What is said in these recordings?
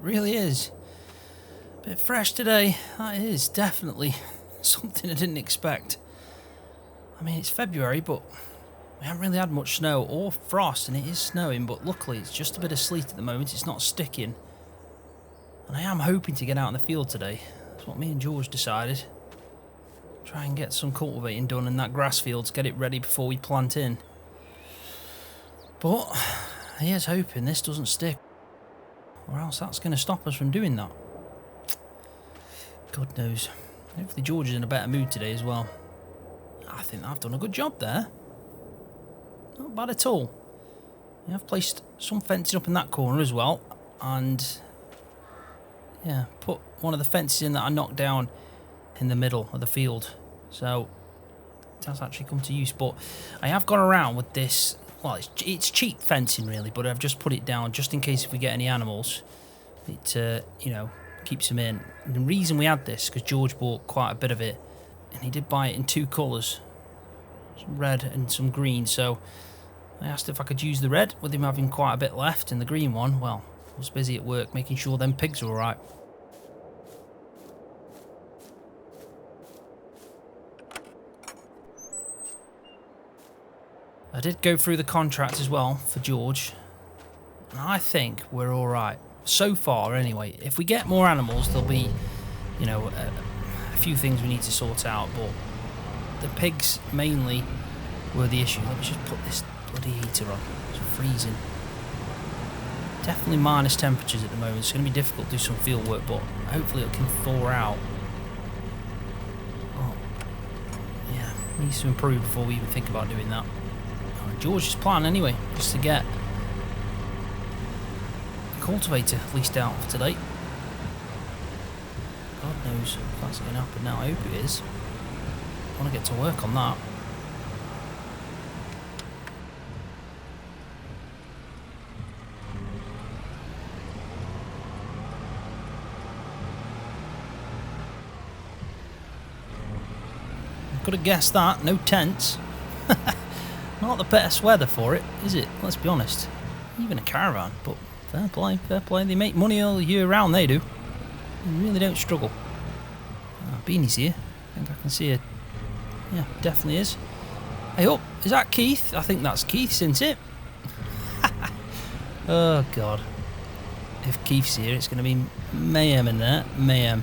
really is. Bit fresh today. That is definitely something I didn't expect. I mean, it's February, but we haven't really had much snow or frost, and it is snowing, but luckily it's just a bit of sleet at the moment. It's not sticking. And I am hoping to get out in the field today. That's what me and George decided. Try and get some cultivating done in that grass field to get it ready before we plant in. But here's hoping this doesn't stick, or else that's going to stop us from doing that. God knows. Hopefully George is in a better mood today as well. I think I've done a good job there. Not bad at all. I've placed some fencing up in that corner as well, and yeah, put one of the fences in that I knocked down in the middle of the field. So it has actually come to use. But I have gone around with this. Well, it's cheap fencing really, but I've just put it down just in case if we get any animals, it you know, keeps them in. And the reason we had this because George bought quite a bit of it, and he did buy it in two colours, some red and some green. So I asked if I could use the red with him having quite a bit left, and the green one, well, I was busy at work making sure them pigs were alright. I did go through the contract as well for George, and I think we're alright. So far, anyway. If we get more animals, there'll be, you know, a few things we need to sort out, but the pigs mainly were the issue. Let me just put this bloody heater on. It's freezing. Definitely minus temperatures at the moment. It's going to be difficult to do some field work, but hopefully it can thaw out. Oh, yeah, needs to improve before we even think about doing that. George's plan anyway, just to get the cultivator leased out for today. God knows if that's going to happen now. I hope it is. I want to get to work on that. I could have guessed that. No tents. Not the best weather for it, is it? Let's be honest. Even a caravan, but fair play, fair play. They make money all year round, they do. They really don't struggle. Beanie's here. I think I can see it. Yeah, definitely is. Hey up, is that Keith? I think that's Keith, isn't it? Oh, God. If Keith's here, it's going to be mayhem in there. Mayhem.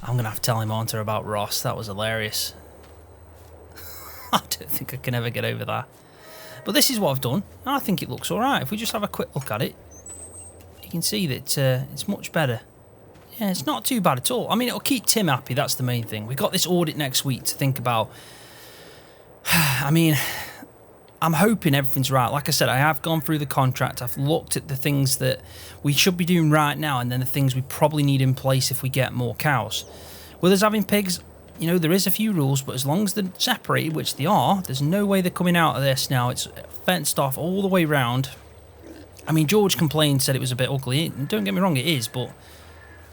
I'm going to have to tell him on to her about Ross. That was hilarious. I don't think I can ever get over that. But this is what I've done. I think it looks alright. If we just have a quick look at it, you can see that it's much better. Yeah, it's not too bad at all. I mean, it'll keep Tim happy. That's the main thing. We've got this audit next week to think about. I mean, I'm hoping everything's right. Like I said, I have gone through the contract. I've looked at the things that we should be doing right now and then the things we probably need in place if we get more cows. With us having pigs, you know, there is a few rules, but as long as they're separated, which they are, there's no way they're coming out of this now. It's fenced off all the way round. I mean, George complained, said it was a bit ugly. Don't get me wrong, it is, but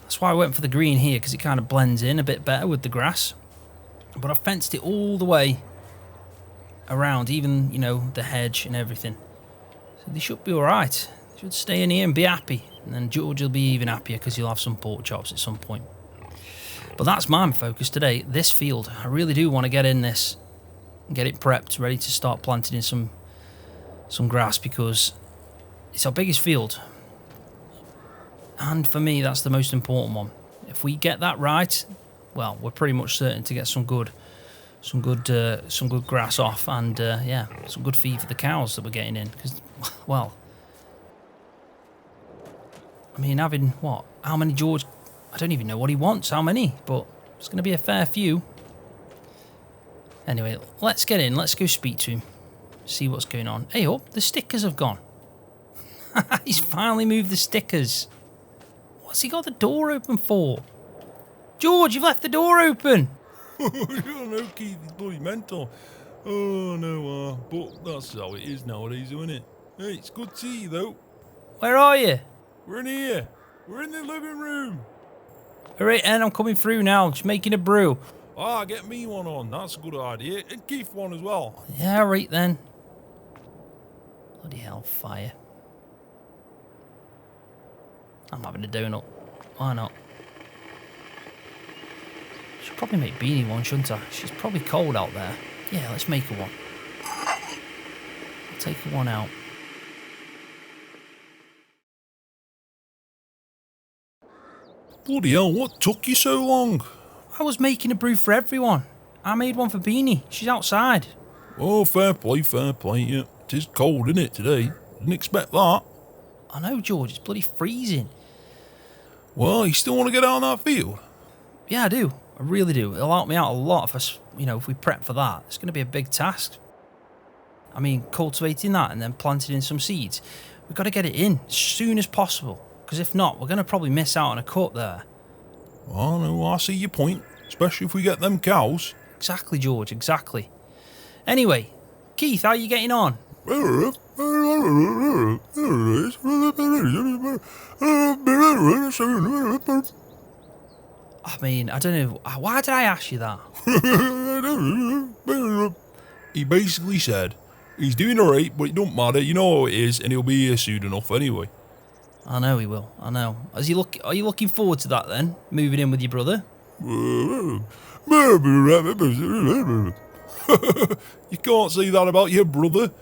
that's why I went for the green here, because it kind of blends in a bit better with the grass. But I've fenced it all the way around, even, you know, the hedge and everything. So they should be alright. They should stay in here and be happy. And then George will be even happier because he'll have some pork chops at some point. But that's my focus today, this field. I really do want to get in this and get it prepped, ready to start planting in some grass, because it's our biggest field. And for me, that's the most important one. If we get that right, well, we're pretty much certain to get some good grass off, and yeah, some good feed for the cows that we're getting in. Because, well, I mean, having what? How many George? I don't even know what he wants, how many, but it's going to be a fair few. Anyway, let's get in, let's go speak to him, see what's going on. Hey up, the stickers have gone. He's finally moved the stickers. What's he got the door open for? George, you've left the door open. You don't know, Keith, he's bloody mental. Oh, no, but that's how it is nowadays, isn't it? Hey, it's good to see you, though. Where are you? We're in here. We're in the living room. Alright, and I'm coming through now, just making a brew. Ah, get me one on, that's a good idea. And Keith one as well. Yeah, right then. Bloody hell, fire. I'm having a donut. Why not? Should probably make Beanie one, shouldn't I? She's probably cold out there. Yeah, let's make her one. I'll take her one out. Bloody hell, what took you so long? I was making a brew for everyone. I made one for Beanie. She's outside. Oh, fair play, yeah. It is cold, isn't it, today? Didn't expect that. I know, George, it's bloody freezing. Well, you still want to get out on that field? Yeah, I do. I really do. It'll help me out a lot if if we prep for that. It's going to be a big task. I mean, cultivating that and then planting in some seeds. We've got to get it in as soon as possible. Because if not, we're going to probably miss out on a cut there. Oh, no, I see your point. Especially if we get them cows. Exactly, George, exactly. Anyway, Keith, how are you getting on? I mean, I don't know. Why did I ask you that? He basically said, he's doing alright, but it don't matter, you know how it is, and he'll be here soon enough anyway. I know he will, I know. Are you looking forward to that then? Moving in with your brother? You can't say that about your brother.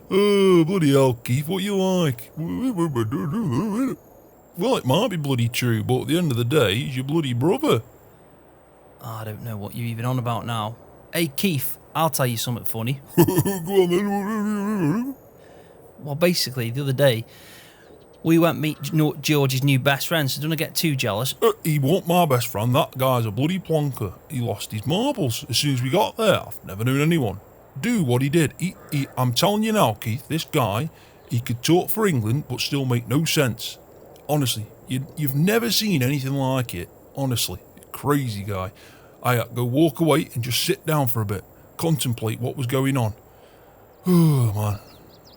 Oh, bloody hell, Keith, what you like? Well, it might be bloody true, but at the end of the day, he's your bloody brother. I don't know what you're even on about now. Hey, Keith, I'll tell you something funny. Go on then. Well, basically, the other day, we went meet George's new best friend, so don't I get too jealous? He wasn't my best friend. That guy's a bloody plonker. He lost his marbles as soon as we got there. I've never known anyone do what he did. I'm telling you now, Keith, this guy, he could talk for England but still make no sense. Honestly, you've never seen anything like it. Honestly, crazy guy. I had to go walk away and just sit down for a bit, contemplate what was going on. Oh, man.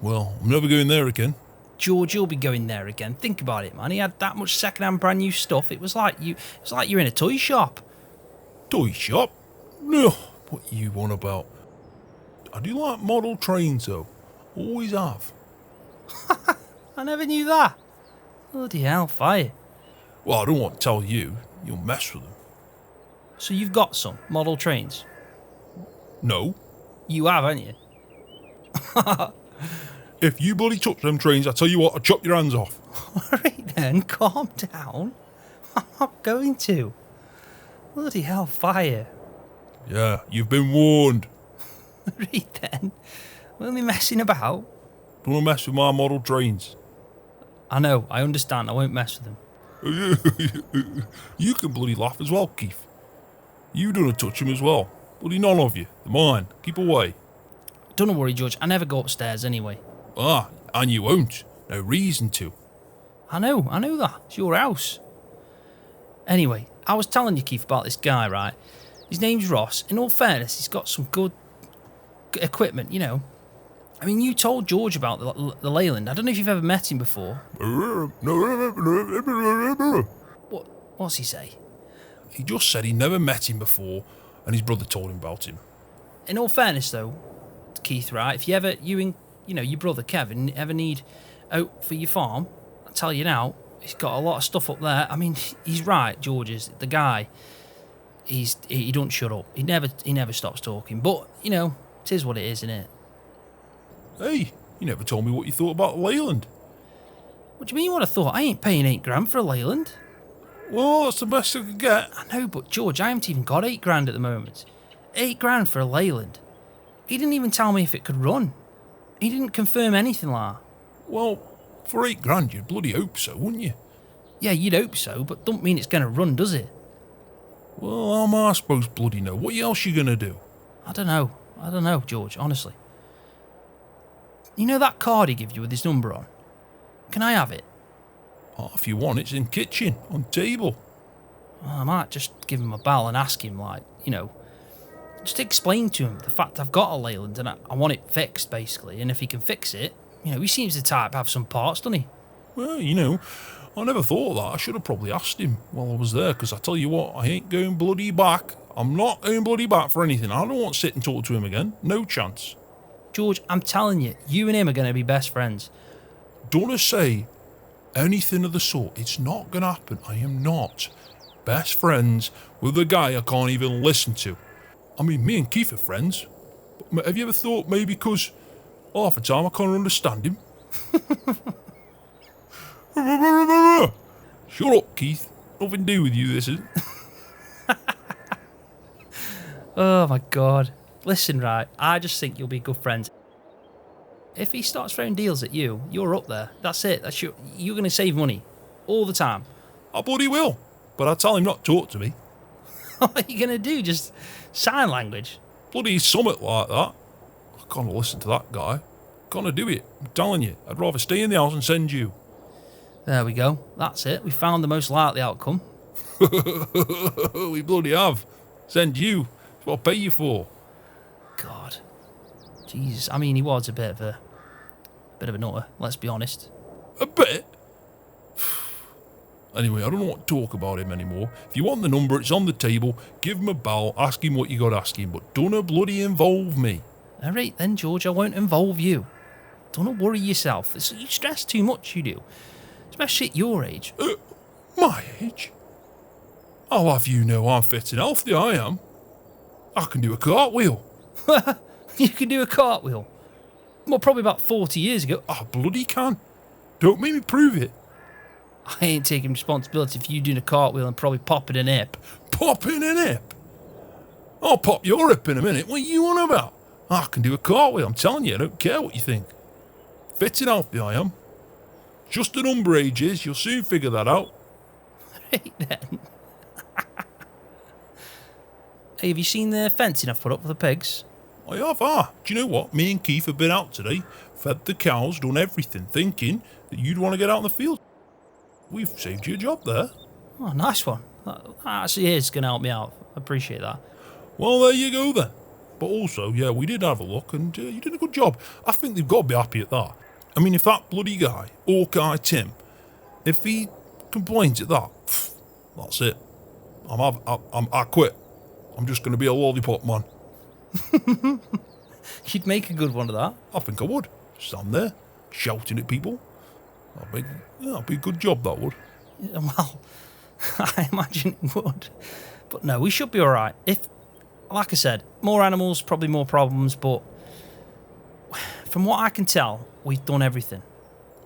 Well, I'm never going there again. George, you'll be going there again. Think about it, man. He had that much second-hand brand new stuff. It was like you're in a toy shop. Toy shop? No, what you on about? I do like model trains, though. Always have. I never knew that. Bloody hell, fire. Well, I don't want to tell you. You'll mess with them. So you've got some model trains? No. You have, haven't you? If you bloody touch them trains, I tell you what, I'll chop your hands off. Alright then, calm down. I'm not going to. Bloody hell, fire. Yeah, you've been warned. Right then. We're only messing about. Don't mess with my model trains. I know, I understand, I won't mess with them. You can bloody laugh as well, Keith. You don't touch them as well. Bloody none of you. They're mine. Keep away. Don't worry, George, I never go upstairs anyway. Ah, and you won't. No reason to. I know that. It's your house. Anyway, I was telling you, Keith, about this guy, right? His name's Ross. In all fairness, he's got some good equipment, you know. I mean, you told George about the Leyland. I don't know if you've ever met him before. What's he say? He just said he never met him before, and his brother told him about him. In all fairness, though, Keith, right? If you and your brother Kevin ever need out for your farm, I tell you now, he's got a lot of stuff up there. I mean, he's right, George is the guy. He don't shut up. He never stops talking. But you know, it is what it is, isn't it? Hey, you never told me what you thought about Leyland. What do you mean? What I thought? I ain't paying £8,000 for a Leyland. Well, that's the best I could get. I know, but George, I haven't even got £8,000 at the moment. £8,000 for a Leyland. He didn't even tell me if it could run. He didn't confirm anything like that. Well, for £8,000, you'd bloody hope so, wouldn't you? Yeah, you'd hope so, but don't mean it's going to run, does it? Well, how am I supposed to bloody know? What else you going to do? I don't know, George, honestly. You know that card he gave you with his number on? Can I have it? Oh, if you want, it's in kitchen, on table. Well, I might just give him a bell and ask him, just explain to him the fact I've got a Leyland and I want it fixed, basically. And if he can fix it, he seems the type to have some parts, doesn't he? Well, I never thought of that. I should have probably asked him while I was there, because I tell you what, I ain't going bloody back. I'm not going bloody back for anything. I don't want to sit and talk to him again. No chance. George, I'm telling you, you and him are going to be best friends. Don't say anything of the sort. It's not going to happen. I am not best friends with a guy I can't even listen to. I mean, me and Keith are friends. But have you ever thought maybe because half the time I can't understand him? Shut up, Keith. Nothing to do with you, this isn't. Oh my god. Listen, right, I just think you'll be good friends. If he starts throwing deals at you, you're up there. That's it. You're going to save money all the time. I bloody will. But I tell him not to talk to me. What are you going to do? Just sign language? Bloody summit like that. I can't listen to that guy. Can't do it. I'm telling you. I'd rather stay in the house and send you. There we go. That's it. We found the most likely outcome. We bloody have. Send you. That's what I'll pay you for. God. Jesus. I mean, he was a bit of a nutter, let's be honest. A bit? Anyway, I don't want to talk about him anymore. If you want the number, it's on the table. Give him a bell, ask him what you got to ask him, but don't bloody involve me. All right then, George, I won't involve you. Don't worry yourself. You stress too much, you do. Especially at your age. My age? I'll have you know I'm fit and healthy, I am. I can do a cartwheel. You can do a cartwheel? Well, probably about 40 years ago. I bloody can. Don't make me prove it. I ain't taking responsibility for you doing a cartwheel and probably popping an hip. Popping an hip? I'll pop your hip in a minute. What are you on about? I can do a cartwheel, I'm telling you. I don't care what you think. Fit and healthy, I am. Just the number age is. You'll soon figure that out. Right then. Hey, have you seen the fencing I've put up for the pigs? I have, Do you know what? Me and Keith have been out today, fed the cows, done everything, thinking that you'd want to get out in the field. We've saved you a job there. Oh, nice one. That actually is going to help me out. I appreciate that. Well, there you go then. But also, yeah, we did have a look and you did a good job. I think they've got to be happy at that. I mean, if that bloody guy, Hawkeye Tim, if he complains at that, that's it. I quit. I'm just going to be a lollipop man. You'd make a good one of that. I think I would. Stand there, shouting at people. That'd be a good job, that would. Yeah, well, I imagine it would. But no, we should be alright. If, like I said, more animals, probably more problems, but from what I can tell, we've done everything.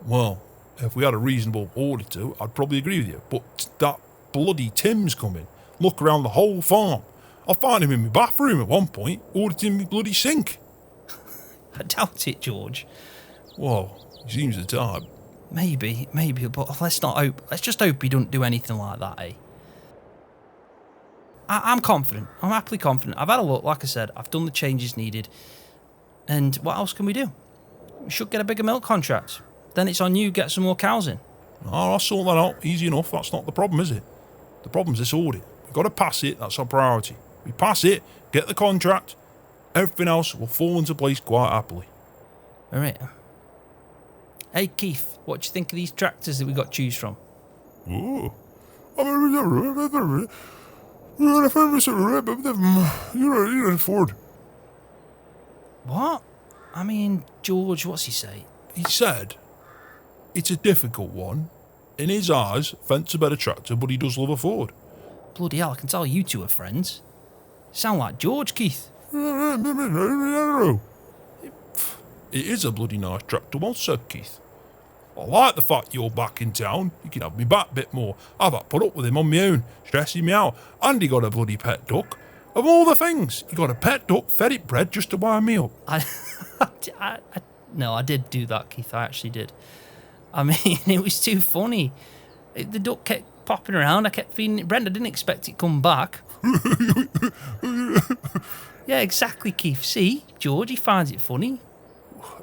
Well, if we had a reasonable auditor, I'd probably agree with you. But that bloody Tim's coming. Look around the whole farm. I'll find him in my bathroom at one point, auditing my bloody sink. I doubt it, George. Well, he seems the type. Maybe, but let's just hope he don't do anything like that, eh? I'm confident. I'm happily confident. I've had a look, like I said. I've done the changes needed. And what else can we do? We should get a bigger milk contract. Then it's on you, get some more cows in. I'll sort that out. Easy enough. That's not the problem, is it? The problem's this audit. We've got to pass it. That's our priority. We pass it, get the contract. Everything else will fall into place quite happily. All right. Hey, Keith, what do you think of these tractors that we got to choose from? Oh. You're Ford. What? I mean, George, what's he say? He said it's a difficult one. In his eyes, Fent's a better tractor, but he does love a Ford. Bloody hell, I can tell you two are friends. Sound like George, Keith. It is a bloody nice tractor, well said, Keith. I like the fact you're back in town. You can have me back a bit more. I've had to put up with him on my own, stressing me out. And he got a bloody pet duck. Of all the things, he got a pet duck, fed it bread just to wind me up. No, I did do that, Keith. I actually did. I mean, it was too funny. The duck kept popping around. I kept feeding it bread. I didn't expect it to come back. Yeah, exactly, Keith. See, George, he finds it funny.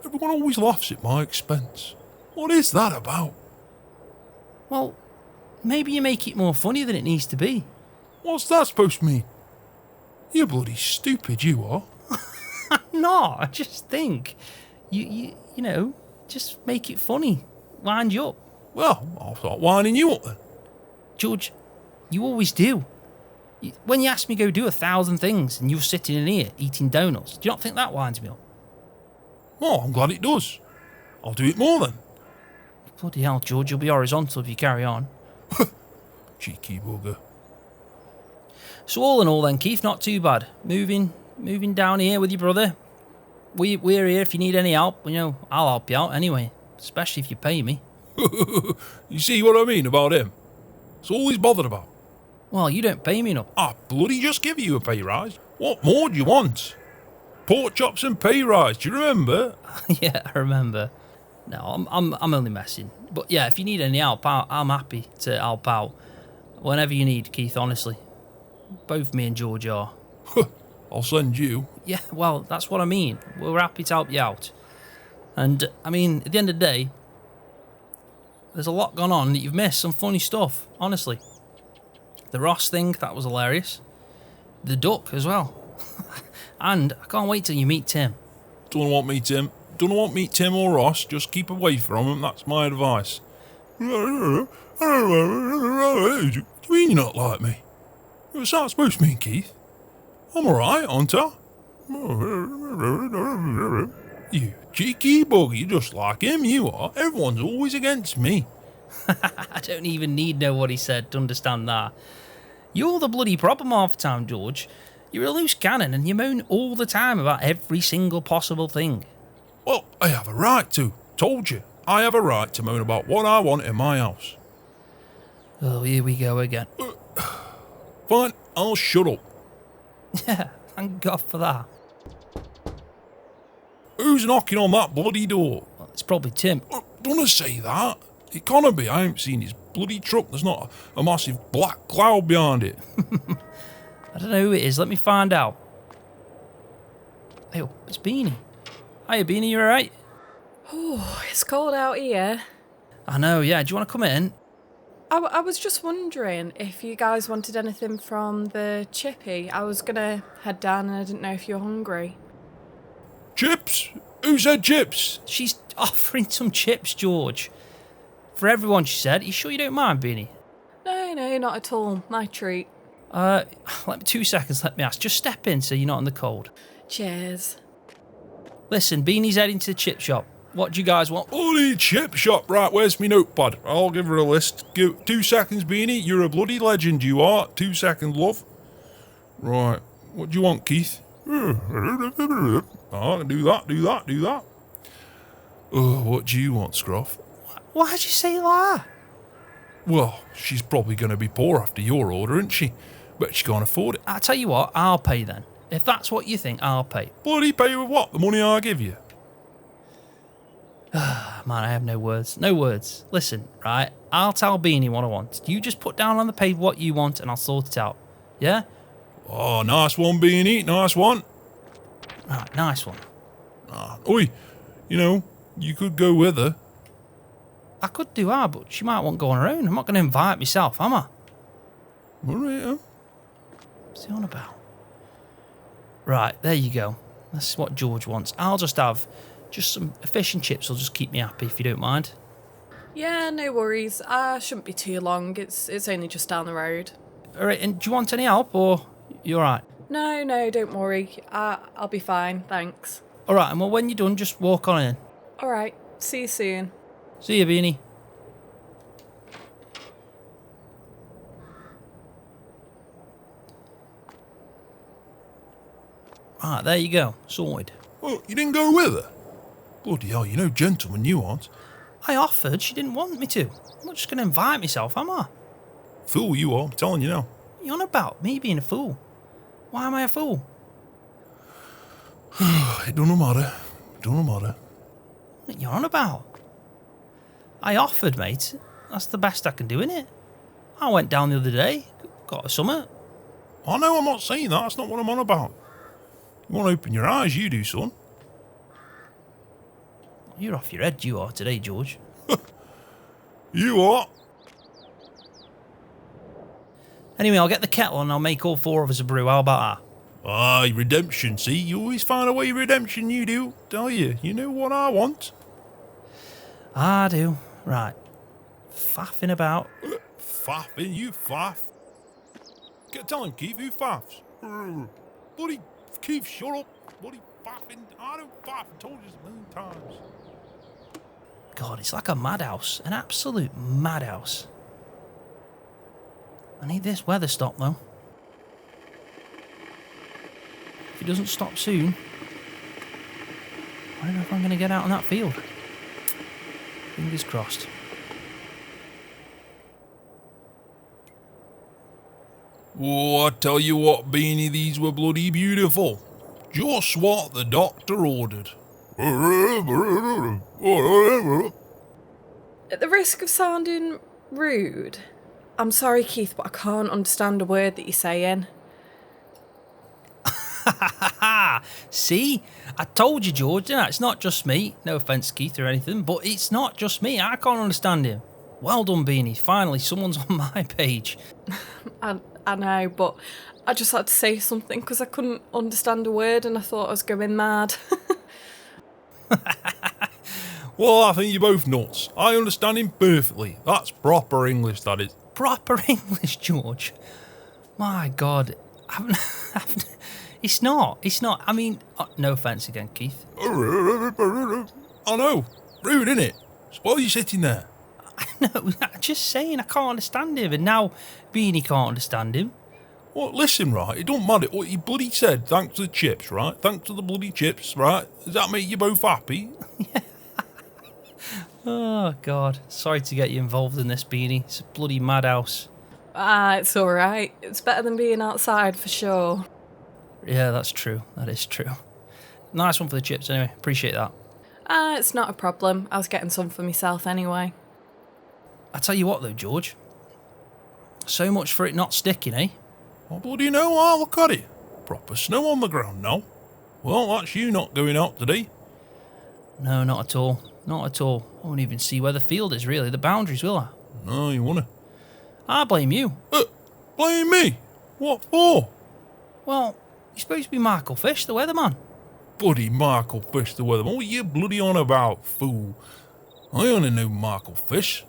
Everyone always laughs at my expense. What is that about? Well, maybe you make it more funny than it needs to be. What's that supposed to mean? You're bloody stupid, you are. No, I just think. You know, just make it funny. Wind you up. Well, I'll start winding you up then. George, you always do. When you ask me to go do 1,000 things and you're sitting in here eating donuts, do you not think that winds me up? Oh, I'm glad it does. I'll do it more then. Bloody hell, George, you'll be horizontal if you carry on. Cheeky bugger. So all in all then, Keith, not too bad. Moving down here with your brother. We're here if you need any help. You know, I'll help you out anyway, especially if you pay me. You see what I mean about him? It's all he's bothered about. Well, you don't pay me enough. I bloody just give you a pay rise. What more do you want? Pork chops and pay rise, do you remember? Yeah, I remember. No, I'm only messing. But yeah, if you need any help, I'm happy to help out. Whenever you need, Keith, honestly. Both me and George are. I'll send you. Yeah, well, that's what I mean. We're happy to help you out. And, I mean, at the end of the day, there's a lot gone on that you've missed. Some funny stuff, honestly. The Ross thing, that was hilarious. The duck as well. And I can't wait till you meet Tim. Don't want me, Tim. Don't want me, Tim or Ross. Just keep away from him. That's my advice. What do you mean you're not like me? What's that supposed to mean, Keith? I'm alright, aren't I? You cheeky bug, you're just like him, you are. Everyone's always against me. I don't even need know what he said to understand that. You're the bloody problem half the time, George. You're a loose cannon and you moan all the time about every single possible thing. Well, I have a right to. Told you. I have a right to moan about what I want in my house. Oh, here we go again. Fine, I'll shut up. Yeah, thank God for that. Who's knocking on that bloody door? Well, it's probably Tim. Don't say that. It can't be. I ain't seen his bloody truck. There's not a massive black cloud behind it. I don't know who it is. Let me find out. Hey, it's Beanie. Hiya, Beanie, you alright? Oh, it's cold out here. I know, yeah. Do you want to come in? I was just wondering if you guys wanted anything from the chippy. I was going to head down and I didn't know if you were hungry. Chips? Who said chips? She's offering some chips, George. For everyone, she said. You sure you don't mind, Beanie? No, not at all. My treat. Let me 2 seconds, let me ask. Just step in so you're not in the cold. Cheers. Listen, Beanie's heading to the chip shop. What do you guys want? Bloody chip shop. Right, where's me notepad? I'll give her a list. Give 2 seconds, Beanie. You're a bloody legend, you are. 2 seconds, love. Right, what do you want, Keith? Oh, do that. Oh, what do you want, Scroff? Why'd you say that? Well, she's probably going to be poor after your order, isn't she? Bet she can't afford it. I'll tell you what, I'll pay then. If that's what you think, I'll pay. Bloody pay with what? The money I give you? Man, I have no words. No words. Listen, right? I'll tell Beanie what I want. You just put down on the page what you want and I'll sort it out. Yeah? Oh, nice one, Beanie. Nice one. Right, nice one. Oi, you know, you could go with her. I could do that, but she might want to go on her own. I'm not going to invite myself, am I? All right, huh? What's he on about? Right, there you go. That's what George wants. I'll just have some fish and chips will just keep me happy, if you don't mind. Yeah, no worries. Shouldn't be too long. It's only just down the road. All right, and do you want any help, or you all right? No, don't worry. I'll be fine, thanks. All right, and well, when you're done, just walk on in. All right, see you soon. See you, Beanie. Right, there you go. Sorted. Oh, you didn't go with her? Bloody hell, you know gentleman you aren't. I offered. She didn't want me to. I'm not just going to invite myself, am I? Fool you are, I'm telling you now. What are you on about? Me being a fool? Why am I a fool? It don't matter. What are you on about? I offered, mate. That's the best I can do, innit? I went down the other day. Got a summer. I know I'm not saying that. That's not what I'm on about. You want to open your eyes, you do, son. You're off your head, you are, today, George. You are. Anyway, I'll get the kettle and I'll make all four of us a brew. How about that? Aye, redemption, see? You always find a way redemption, you do. Tell you. You know what I want. I do. Right. Faffing about. Faffing? You faff? Tell him, Keith, who faffs? Bloody Keith, shut up. Bloody faffing. I don't faff. I told you this a million times. God, it's like a madhouse. An absolute madhouse. I need this weather stop, though. If it doesn't stop soon, I don't know if I'm going to get out on that field. Fingers crossed. Oh, I tell you what, Beanie, these were bloody beautiful. Just what the doctor ordered. At the risk of sounding rude, I'm sorry, Keith, but I can't understand a word that you're saying. See? I told you, George, didn't I? It's not just me. No offence, Keith, or anything, but it's not just me. I can't understand him. Well done, Beanie. Finally, someone's on my page. I know, but I just had to say something because I couldn't understand a word and I thought I was going mad. Well, I think you're both nuts. I understand him perfectly. That's proper English, that is. Proper English, George. My God. It's not. I mean, no offence again, Keith. I know. Rude, innit? So why are you sitting there? No, I'm just saying I can't understand him, and now Beanie can't understand him. Well, listen, right, it don't matter what you bloody said, thanks to the chips, right? Thanks to the bloody chips, right? Does that make you both happy? Yeah. Oh, God. Sorry to get you involved in this, Beanie. It's a bloody madhouse. It's alright. It's better than being outside, for sure. Yeah, that's true. That is true. Nice one for the chips, anyway. Appreciate that. It's not a problem. I was getting some for myself anyway. I tell you what, though, George. So much for it not sticking, eh? Oh, bloody no, ah, look at it. Proper snow on the ground now. Well, that's you not going out today. No, not at all. Not at all. I won't even see where the field is, really. The boundaries, will I? No, you wanna? I blame you. Blame me? What for? Well, you're supposed to be Michael Fish, the weatherman. Bloody Michael Fish, the weatherman. What are you bloody on about, fool? I only know Michael Fish.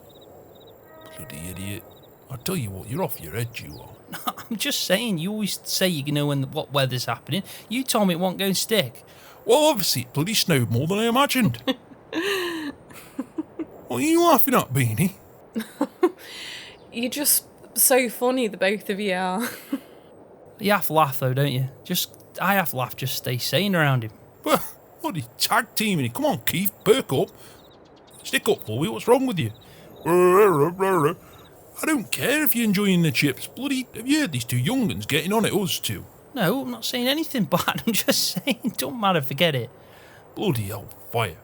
Bloody idiot. I tell you what, you're off your head, you are. I'm just saying, you always say you know what weather's happening. You told me it won't go and stick. Well, obviously it bloody snowed more than I imagined. What are you laughing at, Beanie? You're just so funny, the both of you are. You have to laugh, though, don't you? I have to laugh, just stay sane around him. But bloody tag teaming it. Come on, Keith, perk up. Stick up for me, what's wrong with you? I don't care if you're enjoying the chips. Bloody, have you heard these two young uns getting on at us two? No, I'm not saying anything bad. I'm just saying, don't matter, forget it. Bloody hell, fire.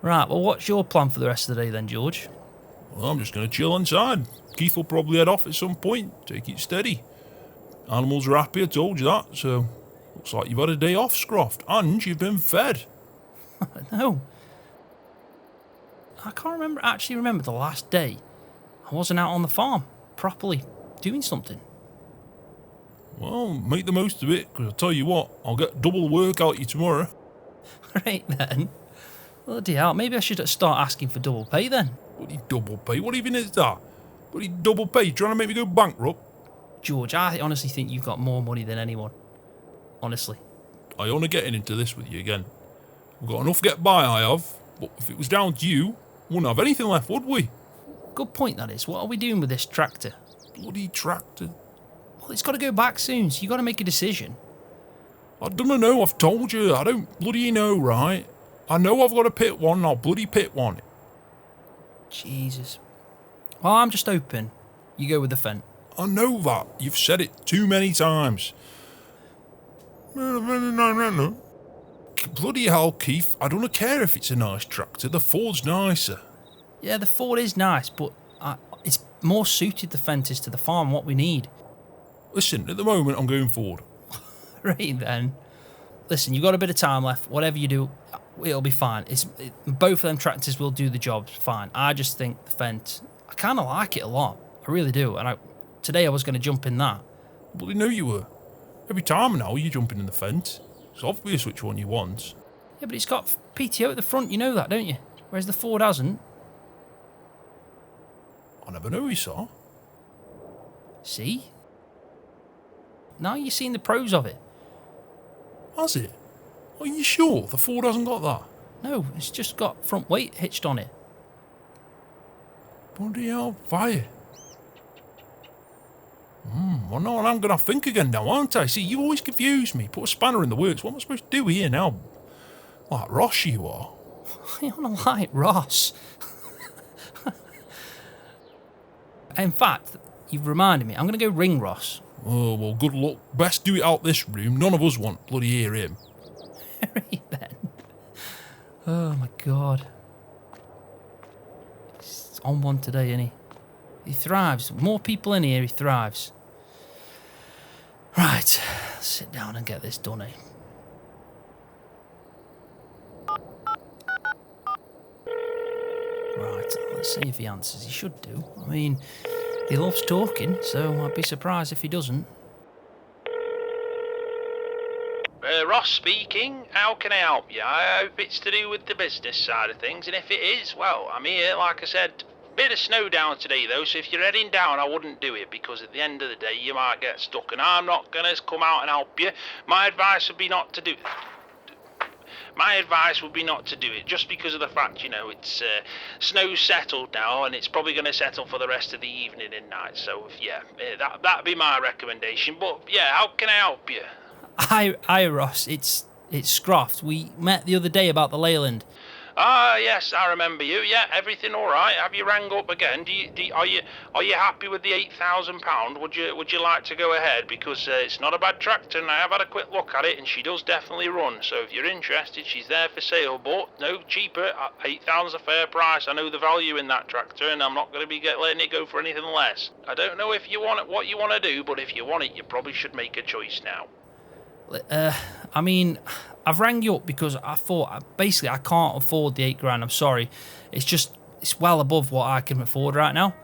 Right, well, what's your plan for the rest of the day then, George? Well, I'm just going to chill inside. Keith will probably head off at some point. Take it steady. Animals are happy, I told you that, so looks like you've had a day off, Scroft, and you've been fed. No. I can't actually remember the last day I wasn't out on the farm, properly doing something. Well, make the most of it, because I'll tell you what, I'll get double work out of you tomorrow. Right then. Bloody hell, maybe I should start asking for double pay then. Bloody double pay, what even is that? Bloody double pay, trying to make me go bankrupt? George, I honestly think you've got more money than anyone. Honestly. I only getting into this with you again. We've got enough to get by, I have, but if it was down to you, we wouldn't have anything left, would we? Good point, that is. What are we doing with this tractor? Bloody tractor. Well, it's got to go back soon, so you've got to make a decision. I don't know, I've told you, I don't bloody know, right? I know I've got to pit one, and I'll bloody pit one. Jesus. Well, I'm just hoping you go with the Fent. I know that, you've said it too many times. Bloody hell, Keith, I don't care if it's a nice tractor, the Ford's nicer. Yeah, the Ford is nice, but it's more suited, the Fent is, to the farm, what we need. Listen, at the moment I'm going Ford. Right then. Listen, you've got a bit of time left. Whatever you do, it'll be fine. Both of them tractors will do the job fine. I just think the Fent, I kind of like it a lot. I really do. And today I was going to jump in that. Bloody know you were. Every time now you're jumping in the Fent. It's obvious which one you want. Yeah, but it's got PTO at the front, you know that, don't you? Whereas the Ford hasn't. I never knew you saw. See? Now you've seen the pros of it. Has it? Are you sure the Ford hasn't got that? No, it's just got front weight hitched on it. Bloody hell, fire. Well, no, I'm going to think again now, aren't I? See, you always confuse me. Put a spanner in the works. What am I supposed to do here now? Like Ross you are. You're not like Ross. In fact, you've reminded me. I'm going to go ring Ross. Oh, well, good luck. Best do it out this room. None of us want bloody hear him. Right then. Oh my God. He's on one today, isn't he? He thrives. More people in here, he thrives. Right. Let's sit down and get this done, eh? Right. Let's see if he answers. He should do. I mean, he loves talking, so I'd be surprised if he doesn't. Ross speaking. How can I help you? I hope it's to do with the business side of things, and if it is, well, I'm here, like I said. Bit of snow down today, though, so if you're heading down, I wouldn't do it, because at the end of the day, you might get stuck, and I'm not going to come out and help you. My advice would be not to do it. My advice would be not to do it, just because of the fact, you know, it's snow's settled now, and it's probably going to settle for the rest of the evening and night, so, yeah, that'd be my recommendation. But, yeah, how can I help you? Hi, Ross. It's Scroft. We met the other day about the Leyland. Ah, yes, I remember you. Yeah, everything all right? Have you rang up again? Are you happy with the £8,000? Would you like to go ahead? Because it's not a bad tractor, and I have had a quick look at it, and she does definitely run. So if you're interested, she's there for sale, but no cheaper. £8,000's a fair price. I know the value in that tractor, and I'm not going to be letting it go for anything less. I don't know if you want it, what you want to do, but if you want it, you probably should make a choice now. I mean, I've rang you up because I thought, basically, I can't afford the £8,000. I'm sorry. It's well above what I can afford right now.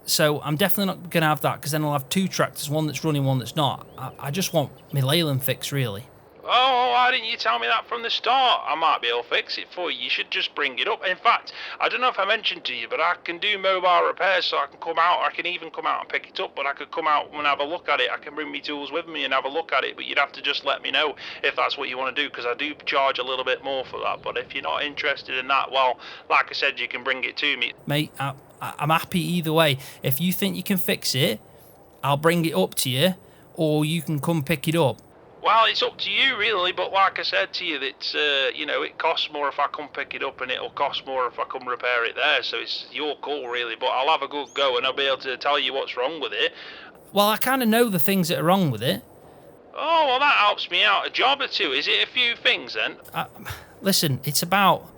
So I'm definitely not going to have that, because then I'll have two tractors, one that's running, one that's not. I just want my Leyland fixed, really. Oh, why didn't you tell me that from the start? I might be able to fix it for you. You should just bring it up. In fact, I don't know if I mentioned to you, but I can do mobile repairs, so I can come out. I can even come out and pick it up, but I could come out and have a look at it. I can bring my tools with me and have a look at it, but you'd have to just let me know if that's what you want to do, because I do charge a little bit more for that. But if you're not interested in that, well, like I said, you can bring it to me. Mate, I'm happy either way. If you think you can fix it, I'll bring it up to you, or you can come pick it up. Well, it's up to you, really, but like I said to you, it's, you know, it costs more if I come pick it up, and it'll cost more if I come repair it there, so it's your call, really, but I'll have a good go, and I'll be able to tell you what's wrong with it. Well, I kind of know the things that are wrong with it. Oh, well, that helps me out a job or two. Is it a few things, then? Listen, it's about...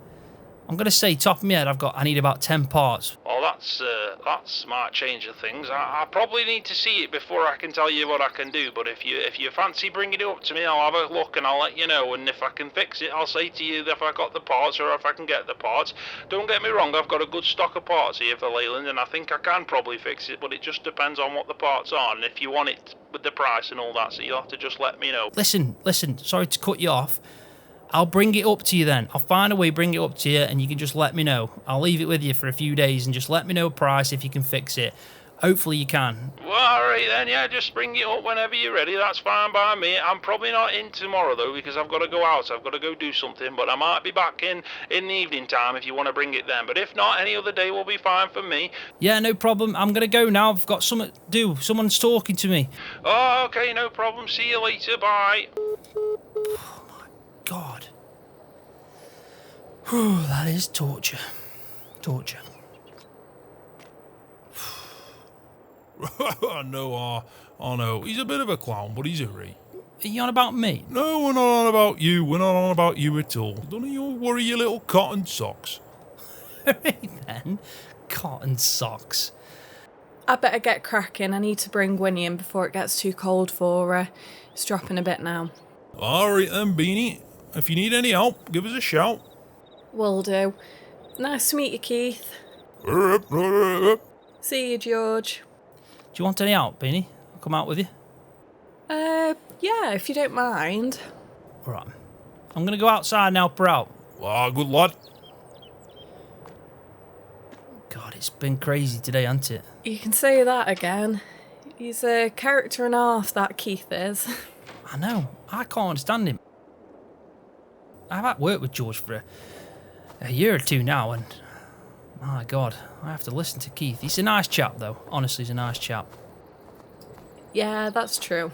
I'm going to say, top of my head, I need about 10 parts. Well, that's might change of things. I probably need to see it before I can tell you what I can do, but if you fancy bringing it up to me, I'll have a look and I'll let you know, and if I can fix it, I'll say to you if I got the parts or if I can get the parts. Don't get me wrong, I've got a good stock of parts here for Leyland, and I think I can probably fix it, but it just depends on what the parts are, and if you want it with the price and all that, so you'll have to just let me know. Listen, sorry to cut you off. I'll bring it up to you then. I'll find a way, bring it up to you, and you can just let me know. I'll leave it with you for a few days and just let me know price if you can fix it. Hopefully you can. Well, alright then, yeah, just bring it up whenever you're ready. That's fine by me. I'm probably not in tomorrow, though, because I've got to go out. I've got to go do something, but I might be back in the evening time if you want to bring it then. But if not, any other day will be fine for me. Yeah, no problem. I'm going to go now. I've got something to do. Someone's talking to me. Oh, okay, no problem. See you later. Bye. Oh, my God. Whew, that is torture. Torture. I know. He's a bit of a clown, but he's a ree. Are you on about me? No, we're not on about you. We're not on about you at all. Don't you worry your little cotton socks. Right then. Cotton socks. I better get cracking. I need to bring Winnie in before it gets too cold for her. It's dropping a bit now. All right then, Beanie. If you need any help, give us a shout. Will do. Nice to meet you, Keith. See you, George. Do you want any help, Beanie? I'll come out with you. Yeah, if you don't mind. All right. I'm going to go outside and help her out. Ah, good lad. God, it's been crazy today, hasn't it? You can say that again. He's a character and a half, that Keith is. I know. I can't understand him. I've had work with George for a year or two now, and My God, I have to listen to Keith. He's a nice chap, though. Honestly, he's a nice chap. Yeah, that's true.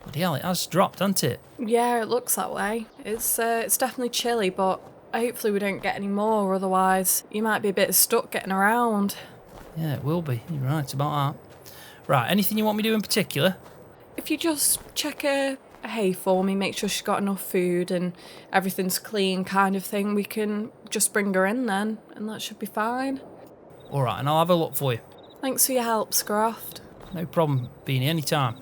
Bloody hell, it has dropped, hasn't it? Yeah, it looks that way. It's definitely chilly, but hopefully we don't get any more, otherwise you might be a bit stuck getting around. Yeah, it will be. You're right about that. Right, anything you want me to do in particular? If you just check her hay for me, make sure she's got enough food and everything's clean kind of thing, we can just bring her in then, and that should be fine. Alright, and I'll have a look for you. Thanks for your help, Scroft. No problem, Beanie, anytime.